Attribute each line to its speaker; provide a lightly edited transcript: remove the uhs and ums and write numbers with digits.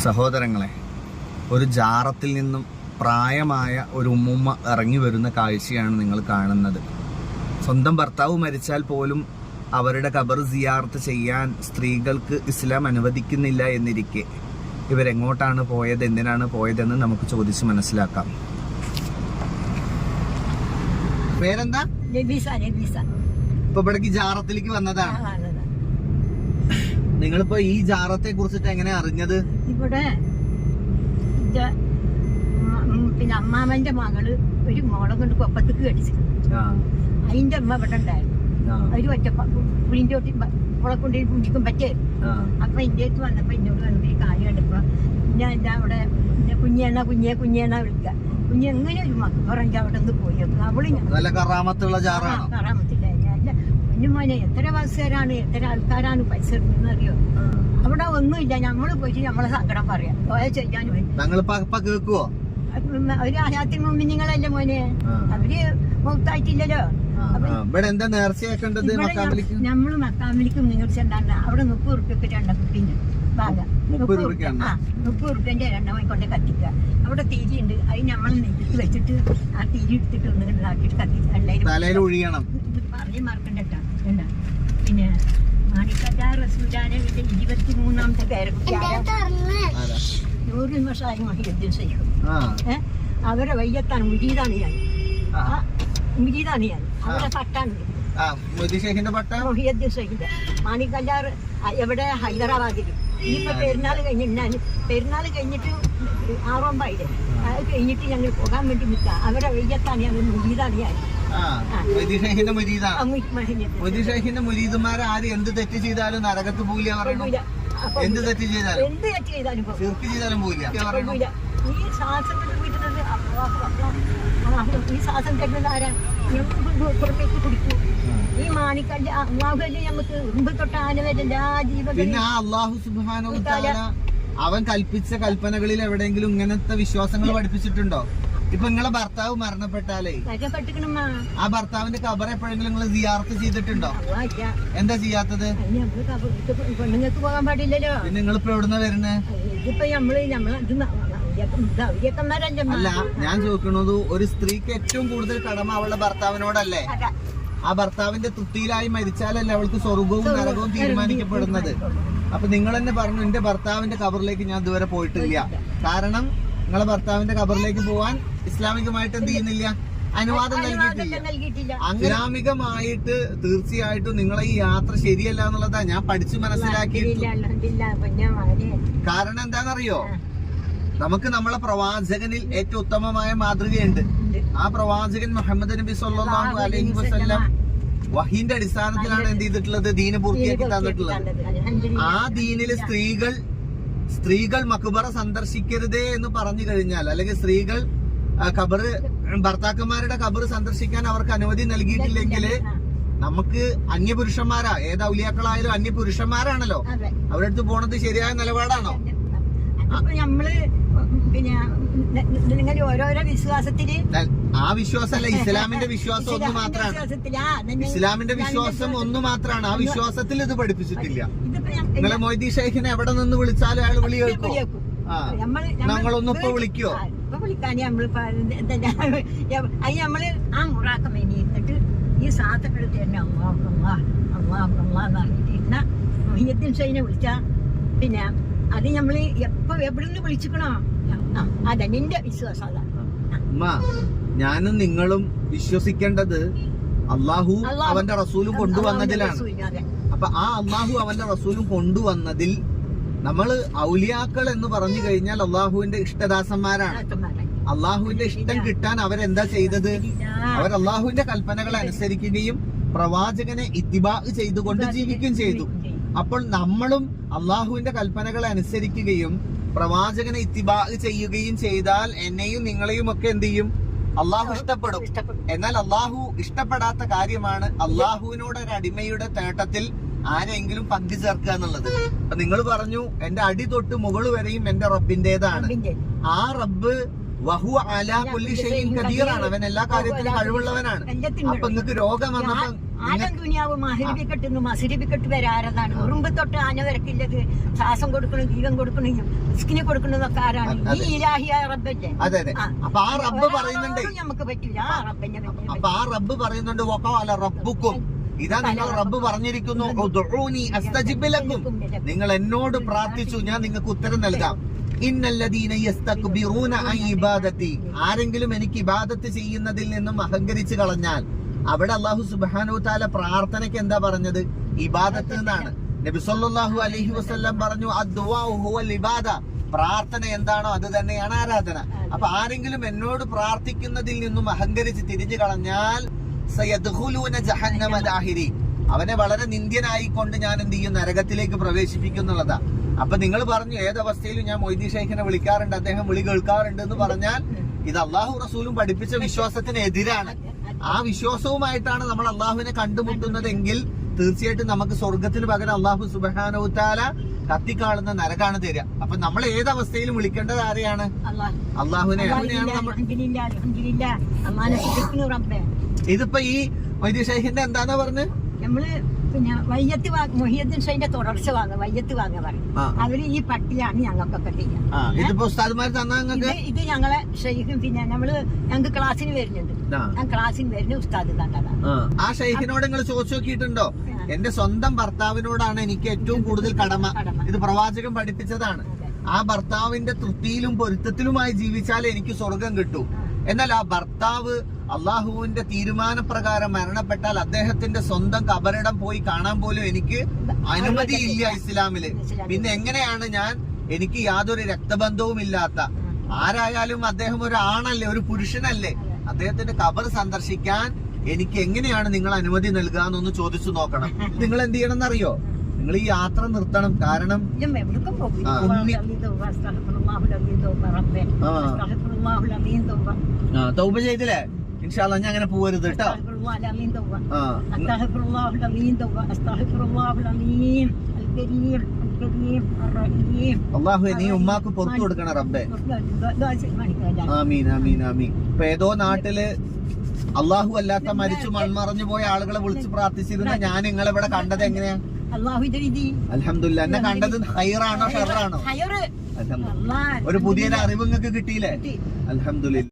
Speaker 1: സഹോദരങ്ങളെ, ഒരു ജാറത്തിൽ നിന്നും പ്രായമായ ഒരു ഉമ്മുമ്മ ഇറങ്ങി വരുന്ന കാഴ്ചയാണ് നിങ്ങൾ കാണുന്നത്. സ്വന്തം ഭർത്താവ് മരിച്ചാൽ പോലും അവരുടെ ഖബർ സിയാറത്ത് ചെയ്യാൻ സ്ത്രീകൾക്ക് ഇസ്ലാം അനുവദിക്കുന്നില്ല എന്നിരിക്കെ ഇവരെങ്ങോട്ടാണ് പോയത്, എന്തിനാണ് പോയതെന്ന് നമുക്ക് ചോദിച്ച് മനസ്സിലാക്കാം. പേരെന്താ? ഇപ്പൊ ഇവിടേക്ക് ജാറത്തിലേക്ക് വന്നതാണ്. നിങ്ങളിപ്പോ ഈ ജാറത്തെ കുറിച്ചിട്ട് എങ്ങനെ അറിഞ്ഞത്?
Speaker 2: ഇവിടെ പിന്നെ അമ്മാമന്റെ മകള് ഒരു മോളെ കൊണ്ട് കൊപ്പത്തേക്ക് കടിച്ചു. അതിന്റെ അമ്മ ഇവിടെ ഉണ്ടായിരുന്നു. ഒരു ഒറ്റ പുളിന്റെ ഒട്ടി മോളെ കൊണ്ട് കുടിക്കും പറ്റേ. അപ്പൊ എന്റെ അടുത്ത് വന്നപ്പോ എന്നോട് വന്നിട്ട് ഈ കാര്യം കണ്ടപ്പോ ഞാൻ എന്താ അവിടെ കുഞ്ഞേണ വിളിക്ക. കുഞ്ഞ് എങ്ങനെ ഒരു മക്കളെങ്കിൽ അവിടെ നിന്ന് പോയി. അവള് കറാമത്തില്ല. മോനെ എത്ര ബസ്സുകാരാണ്, എത്ര ആൾക്കാരാണ് പൈസ എടുക്കുന്നറിയോ? അവിടെ ഒന്നുമില്ല. നമ്മള് പോയിട്ട് നമ്മളെ സങ്കടം പറയാം. പോയ ചെയ്യാൻ
Speaker 1: കേൾക്കുവോ?
Speaker 2: ഒരു ആയാത്തിന് മുമ്പ് നിങ്ങളല്ലേ മോനെ, അവര് മൊത്തായിട്ടില്ലല്ലോ. നമ്മള് മക്കാമിലിക്കും നേർച്ച ഉണ്ടാകുന്ന അവിടെ 30 ഉറുപ്പ്യക്ക് 2 കുട്ടീന്റെ ഭാഗം. 30 ഉറുപ്പ്യന്റെ 2 കൊണ്ട് കത്തിക്കുക. അവിടെ തിരിയുണ്ട്. അത് നമ്മൾ നെറ്റിട്ട് വെച്ചിട്ട് ആ തിരി എടുത്തിട്ട് ഒന്ന് ഇതാക്കിട്ട് കത്തിക്കുക. എല്ലാവരും പറഞ്ഞ് മറക്കണ്ടോ. പിന്നെ മാണിക്കജാർ റസൂലാനെ 23ാമത്തെ പേരക്കുട്ടി അവരെ വയ്യത്താണ് മുജീദാണ് ഞാൻ. അവരെ പട്ടാണ് മാണിക്കജാർ എവിടെ ഹൈദരാബാദില്. ഇനിയിപ്പോ പെരുന്നാൾ കഴിഞ്ഞിട്ട് 6 അത് കഴിഞ്ഞിട്ട് ഞങ്ങൾ പോകാൻ വേണ്ടി നിൽക്കാം. അവരെ വയ്യത്താണ് ഞാൻ, മുജീദാണ് ഞാൻ.
Speaker 1: മുരീദുമാരെ ആര് എന്ത് തെറ്റ് ചെയ്താലും നരകത്ത് പോകില്ല പറയണു. എന്ത് തെറ്റ് ചെയ്താലും പോകില്ല.
Speaker 2: ഈ ശ്വാസം കെട്ടുന്നത് ആരാ? പുറത്തേക്ക് കുടിക്കൂ. ഈ മാണിക്കല്ല അള്ളാഹുല്ലേ നമുക്ക് മുമ്പ് തൊട്ട് ആന വരെ എല്ലാ ജീവൻ.
Speaker 1: പിന്നെ ആ അള്ളാഹു സുബ്ഹാനഹു വ തആല അവൻ കൽപ്പിച്ച കൽപ്പനകളിൽ എവിടെയെങ്കിലും ഇങ്ങനത്തെ വിശ്വാസങ്ങൾ പഠിപ്പിച്ചിട്ടുണ്ടോ? ഇപ്പൊ നിങ്ങളെ ഭർത്താവ് മരണപ്പെട്ടാലേ ആ ഭർത്താവിന്റെ ഖബർ എപ്പോഴെങ്കിലും നിങ്ങൾ സിയാറത്ത് ചെയ്തിട്ടുണ്ടോ? എന്താ ചെയ്യാത്തത്?
Speaker 2: പെണ്ണുങ്ങൾക്ക് പോകാൻ പാടില്ലല്ലോ.
Speaker 1: പിന്നെ നിങ്ങളിപ്പോ എവിടുന്ന വരുന്നേ? അല്ല, ഞാൻ ചോദിക്കണത് ഒരു സ്ത്രീക്ക് ഏറ്റവും കൂടുതൽ കടമ അവളുടെ ഭർത്താവിനോടല്ലേ? ആ ഭർത്താവിന്റെ തൃപ്തിയിലായി മരിച്ചാലല്ലേ അവൾക്ക് സ്വർഗവും നരകവും തീരുമാനിക്കപ്പെടുന്നത്. അപ്പൊ നിങ്ങൾ തന്നെ പറഞ്ഞു എന്റെ ഭർത്താവിന്റെ ഖബറിലേക്ക് ഞാൻ ഇതുവരെ പോയിട്ടില്ല. കാരണം നിങ്ങളെ ഭർത്താവിന്റെ ഖബറിലേക്ക് പോവാൻ ഇസ്ലാമികമായിട്ട് എന്ത് ചെയ്യുന്നില്ല, അനുവാദം നൽകിയിട്ടില്ല. ഇസ്ലാമികമായിട്ട് തീർച്ചയായിട്ടും നിങ്ങളെ ഈ യാത്ര ശരിയല്ല എന്നുള്ളതാ ഞാൻ പഠിച്ചു മനസ്സിലാക്കിയിട്ടില്ല. കാരണം എന്താണെന്നറിയോ, നമുക്ക് നമ്മളെ പ്രവാചകനിൽ ഏറ്റവും ഉത്തമമായ മാതൃകയുണ്ട്. ആ പ്രവാചകൻ മുഹമ്മദ് നബി സല്ലല്ലാഹു അലൈഹി വസല്ലം വഹീന്റെ അടിസ്ഥാനത്തിലാണ് എന്ത് ചെയ്തിട്ടുള്ളത്, ദീന് പൂർത്തിയാക്കി തന്നിട്ടുള്ളത്. ആ ദീനില് സ്ത്രീകൾ മക്ബറ സന്ദർശിക്കരുതേ എന്ന് പറഞ്ഞു കഴിഞ്ഞാൽ, അല്ലെങ്കിൽ സ്ത്രീകൾ ഭർത്താക്കന്മാരുടെ ഖബർ സന്ദർശിക്കാൻ അവർക്ക് അനുമതി നൽകിയിട്ടില്ലെങ്കിൽ നമുക്ക് അന്യപുരുഷന്മാരാ, ഏത് ഔലിയാക്കളായാലും അന്യപുരുഷന്മാരാണല്ലോ, അവരുടെ അടുത്ത് പോണത് ശരിയായ നിലപാടാണോ?
Speaker 2: പിന്നെ ഓരോരോ വിശ്വാസത്തില്
Speaker 1: ആ വിശ്വാസമല്ല, ഇസ്ലാമിന്റെ വിശ്വാസം ഒന്ന് മാത്രമാണ്. ഇസ്ലാമിന്റെ വിശ്വാസം ഒന്ന് മാത്രമാണ്. ആ വിശ്വാസത്തിൽ ഇത് പഠിപ്പിച്ചിട്ടില്ല. നിങ്ങളെ മൊയ്തി ഷെയ്ഖിനെ എവിടെ നിന്ന് വിളിച്ചാലും അയാൾ വിളി കേൾക്കും. ഞങ്ങളൊന്നും ഇപ്പൊ വിളിക്കോ?
Speaker 2: ഇപ്പൊ വിളിക്കാന് നമ്മള് ആ മുറാക്കം എന്നിട്ട് ഈ സാധനങ്ങൾ തന്നെ മൊയ്യദ്ദീൻ ഷെയ്ഖിനെ വിളിച്ച പിന്നെ അത് നമ്മള് എപ്പോ എവിടുന്ന് വിളിച്ചിക്കണോ അതെ നിന്റെ വിശ്വാസം.
Speaker 1: ഞാനും നിങ്ങളും വിശ്വസിക്കേണ്ടത് അള്ളാഹു അവന്റെ റസൂലും കൊണ്ടുവന്നതിലാണ്. അപ്പൊ ആ അള്ളാഹു അവന്റെ റസൂലും കൊണ്ടുവന്നതിൽ നമ്മള് ഔലിയാക്കൾ എന്ന് പറഞ്ഞു കഴിഞ്ഞാൽ അള്ളാഹുവിന്റെ ഇഷ്ടദാസന്മാരാണ്. അള്ളാഹുവിന്റെ ഇഷ്ടം കിട്ടാൻ അവരെന്താ ചെയ്തത്? അവർ അള്ളാഹുവിന്റെ കൽപ്പനകൾ അനുസരിക്കുകയും പ്രവാചകനെ ഇത്തിബാ ചെയ്തുകൊണ്ട് ജീവിക്കുകയും ചെയ്തു. അപ്പോൾ നമ്മളും അള്ളാഹുവിന്റെ കൽപ്പനകൾ അനുസരിക്കുകയും പ്രവാചകനെ ഇത്തിബാ ചെയ്യുകയും ചെയ്താൽ എന്നെയും നിങ്ങളെയും ഒക്കെ എന്ത് ചെയ്യും? അള്ളാഹു ഇഷ്ടപ്പെടും. എന്നാൽ അള്ളാഹു ഇഷ്ടപ്പെടാത്ത കാര്യമാണ് അള്ളാഹുവിനോട് ഒരു അടിമയുടെ തേട്ടത്തിൽ ആരെങ്കിലും പങ്കു ചേർക്കുക എന്നുള്ളത്. അപ്പൊ നിങ്ങൾ പറഞ്ഞു എന്റെ അടി തൊട്ട് മുകൾ വരെയും എന്റെ റബ്ബിന്റേതാണ്. ആ റബ്ബ് വഹുവ അലാ കുല്ലി ഷൈഇൻ ഖദീറാണ്. അവൻ എല്ലാ കാര്യത്തിലും കഴിവുള്ളവനാണ്. അപ്പൊ നിങ്ങൾക്ക് രോഗം വന്നപ്പോ
Speaker 2: ആനം ദുനിയാവ് മഹരിബിക്കെട്ട് വരാറതാണ്. ഉറുമ്പ് തൊട്ട് ആന വരക്കില്ലത് ശ്വാസം കൊടുക്കണം, ജീവൻ കൊടുക്കണം, റിസ്കിന് കൊടുക്കുന്നതൊക്കെ ആരാണ്? ഈ ഇലാഹിയായ റബ്ബല്ലേ.
Speaker 1: അതെ അതെ. അപ്പൊ ആ റബ്ബ് പറയുന്നുണ്ട്,
Speaker 2: നമുക്ക് പറ്റില്ല ആ റബ്ബിനെ.
Speaker 1: അപ്പൊ ആ റബ്ബ് പറയുന്നുണ്ട് വഖാല റബ്ബുക്കും, ഇതാ നിങ്ങൾ റബ്ബ് പറഞ്ഞിരിക്കുന്നു ഉദ്ഉനി അസ്തജിബ് ലക്കും, നിങ്ങൾ എന്നോട് പ്രാർത്ഥിച്ചു ഞാൻ നിങ്ങൾക്ക് ഉത്തരം നൽകാം. ഇന്നല്ലദീന യസ്തക്ബിറൂന അൻ ഇബാദത്തി, ആരെങ്കിലും എനിക്ക് ഇബാദത്ത് ചെയ്യുന്നതിൽ നിന്നും അഹങ്കരിച്ചു കളഞ്ഞാൽ, അവിടെ അല്ലാഹു സുബ്ഹാനഹു തആല പ്രാർത്ഥനയ്ക്ക് എന്താ പറഞ്ഞത്? ഇബാദത്ത് എന്നാണ്. നബി സല്ലല്ലാഹു അലൈഹി വസല്ലം പറഞ്ഞു അദ്ദുആഉ ഹുവൽ ഇബാദ, പ്രാർത്ഥന എന്താണോ അത് തന്നെയാണ് ആരാധന. അപ്പൊ ആരെങ്കിലും എന്നോട് പ്രാർത്ഥിക്കുന്നതിൽ നിന്നും അഹങ്കരിച്ച് തിരിഞ്ഞു കളഞ്ഞാൽ സയദ്ഖുലൂന ജഹന്നമ ദാഹിരി, അവനെ വളരെ നിന്ദ്യനായിക്കൊണ്ട് ഞാൻ എന്ത് ചെയ്യും? നരകത്തിലേക്ക് പ്രവേശിപ്പിക്കുന്നുള്ളതാ. അപ്പൊ നിങ്ങൾ പറഞ്ഞു ഏതവസ്ഥയിലും ഞാൻ മൊയ്തീൻ ഷൈഖിനെ വിളിക്കാറുണ്ട്, അദ്ദേഹം വിളി കേൾക്കാറുണ്ട് എന്ന് പറഞ്ഞാൽ ഇത് അള്ളാഹു റസൂലും പഠിപ്പിച്ച വിശ്വാസത്തിന് എതിരാണ്. ആ വിശ്വാസവുമായിട്ടാണ് നമ്മൾ അള്ളാഹുവിനെ കണ്ടുമുട്ടുന്നതെങ്കിൽ തീർച്ചയായിട്ടും നമുക്ക് സ്വർഗത്തിന് പകരം അള്ളാഹു സുബ്ഹാനഹു തആല കത്തിക്കാളുന്ന നരകാണ് തരിക. അപ്പൊ നമ്മൾ ഏതവസ്ഥയിലും വിളിക്കേണ്ടത് ആരെയാണ്? അള്ളാഹുവിനെ. ഇതിപ്പോ ഈ മൊയ്തീൻ ഷൈഖിന്റെ എന്താന്നാ പറഞ്ഞ്
Speaker 2: നമ്മള് പിന്നെ മൊഹിയുദ്ദീൻ ഷൈഖിന്റെ തുടർച്ച വയ്യത്ത് വാങ്ങ പറയും. അവര് ഈ പട്ടിയാണ് ഞങ്ങൾക്കൊക്കെ ചെയ്യാം.
Speaker 1: ഇതിപ്പോ ഉസ്താദ്മാർ തന്നാ
Speaker 2: ഇത് ഞങ്ങളെ ഷെയ്ഖും പിന്നെ ഞങ്ങൾക്ക് ക്ലാസ്സിന് വരുന്നുണ്ട്. ഞാൻ ക്ലാസ്സിന് വരുന്ന ഉസ്താദ് കണ്ടതാണ്.
Speaker 1: ആ ഷെയ്ഖിനോട് നിങ്ങൾ ചോദിച്ചു നോക്കിയിട്ടുണ്ടോ? എന്റെ സ്വന്തം ഭർത്താവിനോടാണ് എനിക്ക് ഏറ്റവും കൂടുതൽ കടമ. ഇത് പ്രവാചകൻ പഠിപ്പിച്ചതാണ്. ആ ഭർത്താവിന്റെ തൃപ്തിയിലും പൊരുത്തത്തിലുമായി ജീവിച്ചാലേ എനിക്ക് സ്വർഗം കിട്ടൂ. എന്നാൽ ആ ഭർത്താവ് അള്ളാഹുവിന്റെ തീരുമാനപ്രകാരം മരണപ്പെട്ടാൽ അദ്ദേഹത്തിന്റെ സ്വന്തം കബറിടം പോയി കാണാൻ പോലും എനിക്ക് അനുമതിയില്ല ഇസ്ലാമില്. പിന്നെ എങ്ങനെയാണ് ഞാൻ, എനിക്ക് യാതൊരു രക്തബന്ധവും ഇല്ലാത്ത ആരായാലും അദ്ദേഹം ഒരു ആണല്ലേ, ഒരു പുരുഷനല്ലേ, അദ്ദേഹത്തിന്റെ കബർ സന്ദർശിക്കാൻ എനിക്ക് എങ്ങനെയാണ് നിങ്ങൾ അനുമതി നൽകുക എന്നൊന്ന് ചോദിച്ചു നോക്കണം. നിങ്ങൾ എന്ത് ചെയ്യണം എന്നറിയോ? നിങ്ങൾ ഈ യാത്ര നിർത്തണം. കാരണം തൗബ ചെയ്തില്ലേ? ഇൻഷാ അല്ലാഹ് ഞാൻ അങ്ങനെ പോവരുത് കേട്ടോ. അള്ളാഹുവേ നീ ഉമ്മാക്ക് പുറത്തു കൊടുക്കണം റബ്ബേ. ആമീൻ ആമീൻ ആമീൻ. ഇപ്പൊ ഏതോ നാട്ടില് അള്ളാഹു അല്ലാത്ത മരിച്ചു മൺമറഞ്ഞു പോയ ആളുകളെ വിളിച്ച് പ്രാർത്ഥിച്ചിരുന്ന ഞാൻ നിങ്ങളിവിടെ കണ്ടത് എങ്ങനെയാ? അൽഹംദുലില്ലാ. എന്നെ കണ്ടത് ഹൈറാണോ ഷർറാണോ? ഒരു പുതിയൊരു അറിവ് നിങ്ങൾക്ക് കിട്ടിയില്ലേ? അൽഹംദുലില്ലാ.